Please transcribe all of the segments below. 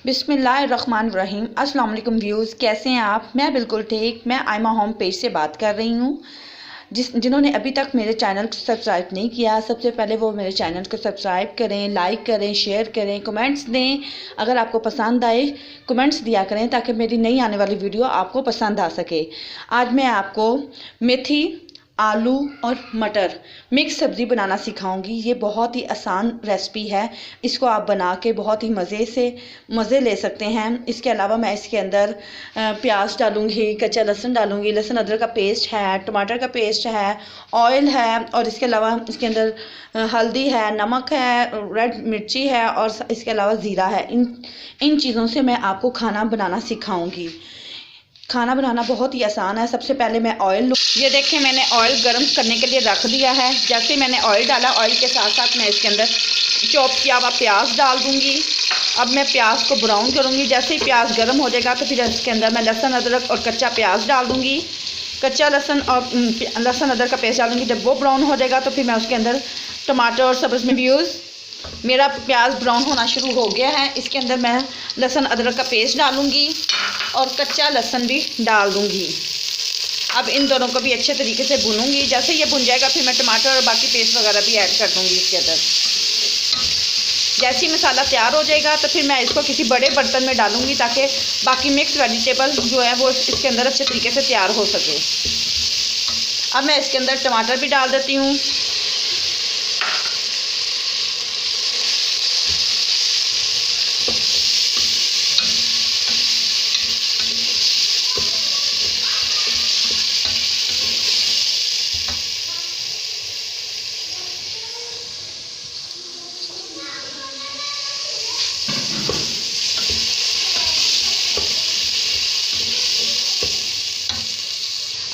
बिस्मिल्लाहिर्रहमानिर्रहीम। अस्सलाम वालेकुम व्यूज़, कैसे हैं आप? मैं बिल्कुल ठीक। मैं आयमा होम पेज से बात कर रही हूँ। जिन्होंने अभी तक मेरे चैनल को सब्सक्राइब नहीं किया, सबसे पहले वो मेरे चैनल को सब्सक्राइब करें, लाइक करें, शेयर करें, कमेंट्स दें। अगर आपको पसंद आए कमेंट्स दिया करें ताकि मेरी नई आने वाली वीडियो आपको पसंद आ सके। आज मैं आपको मेथी, आलू और मटर मिक्स सब्ज़ी बनाना सिखाऊंगी। ये बहुत ही आसान रेसिपी है। इसको आप बना के बहुत ही मज़े ले सकते हैं। इसके अलावा मैं इसके अंदर प्याज डालूंगी, कच्चा लहसुन डालूंगी, लहसुन अदरक का पेस्ट है, टमाटर का पेस्ट है, ऑयल है और इसके अलावा इसके अंदर हल्दी है, नमक है, रेड मिर्ची है और इसके अलावा ज़ीरा है। इन चीज़ों से मैं आपको खाना बनाना सिखाऊंगी। खाना बनाना बहुत ही आसान है। सबसे पहले मैं ऑयल ये देखें, मैंने ऑयल गर्म करने के लिए रख दिया है। जैसे मैंने ऑयल डाला, ऑयल के साथ साथ मैं इसके अंदर चॉप किया हुआ प्याज डाल दूंगी। अब मैं प्याज को ब्राउन करूंगी। जैसे ही प्याज गर्म हो जाएगा तो फिर इसके अंदर मैं लहसुन अदरक और कच्चा प्याज डाल दूंगी। कच्चा लहसुन और लहसुन अदरक का पेस्ट डालूंगी। जब वो ब्राउन हो जाएगा तो फिर मैं उसके अंदर टमाटर और सब्ज़ मिर्च, मेरा प्याज ब्राउन होना शुरू हो गया है। इसके अंदर मैं लहसुन अदरक का पेस्ट डालूंगी और कच्चा लहसुन भी डाल दूंगी। अब इन दोनों को भी अच्छे तरीके से भूनूंगी। जैसे ये भुन जाएगा फिर मैं टमाटर और बाकी पेस्ट वगैरह भी ऐड कर दूंगी इसके अंदर। जैसे ही मसाला तैयार हो जाएगा तो फिर मैं इसको किसी बड़े बर्तन में डालूंगी ताकि बाकी मिक्स वेजिटेबल जो है वो इसके अंदर अच्छे तरीके से तैयार हो सके। अब मैं इसके अंदर टमाटर भी डाल देती हूँ।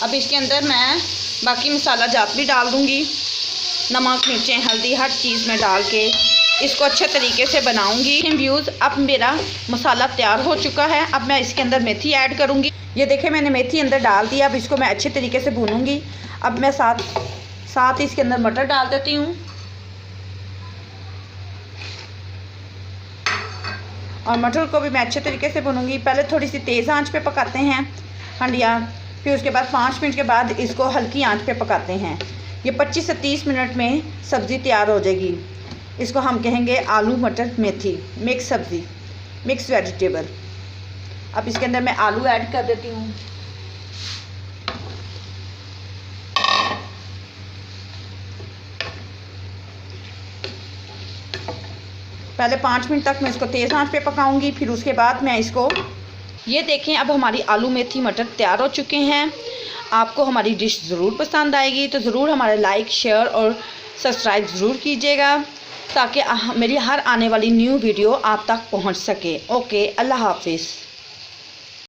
अब इसके अंदर मैं बाकी मसाला जात भी डाल दूंगी। नमक, मिर्चें, हल्दी, हर चीज़ में डाल के इसको अच्छे तरीके से बनाऊंगी। व्यूज़, अब मेरा मसाला तैयार हो चुका है। अब मैं इसके अंदर मेथी ऐड करूंगी। ये देखें, मैंने मेथी अंदर डाल दिया। अब इसको मैं अच्छे तरीके से भूनूंगी। अब मैं साथ इसके अंदर मटर डाल देती हूँ और मटर को भी मैं अच्छे तरीके से भूनूंगी। पहले थोड़ी सी तेज़ आंच पे पकाते हैं हंडिया, फिर उसके बाद 5 मिनट के बाद इसको हल्की आंच पे पकाते हैं। ये 25 से 30 मिनट में सब्ज़ी तैयार हो जाएगी। इसको हम कहेंगे आलू मटर मेथी मिक्स सब्ज़ी, मिक्स वेजिटेबल। अब इसके अंदर मैं आलू ऐड कर देती हूँ। पहले 5 मिनट तक मैं इसको तेज़ आंच पे पकाऊंगी, फिर उसके बाद मैं इसको ये देखें। अब हमारी आलू मेथी मटर तैयार हो चुके हैं। आपको हमारी डिश ज़रूर पसंद आएगी तो ज़रूर हमारे लाइक, शेयर और सब्सक्राइब ज़रूर कीजिएगा ताकि मेरी हर आने वाली न्यू वीडियो आप तक पहुंच सके। ओके, अल्लाह हाफिज़।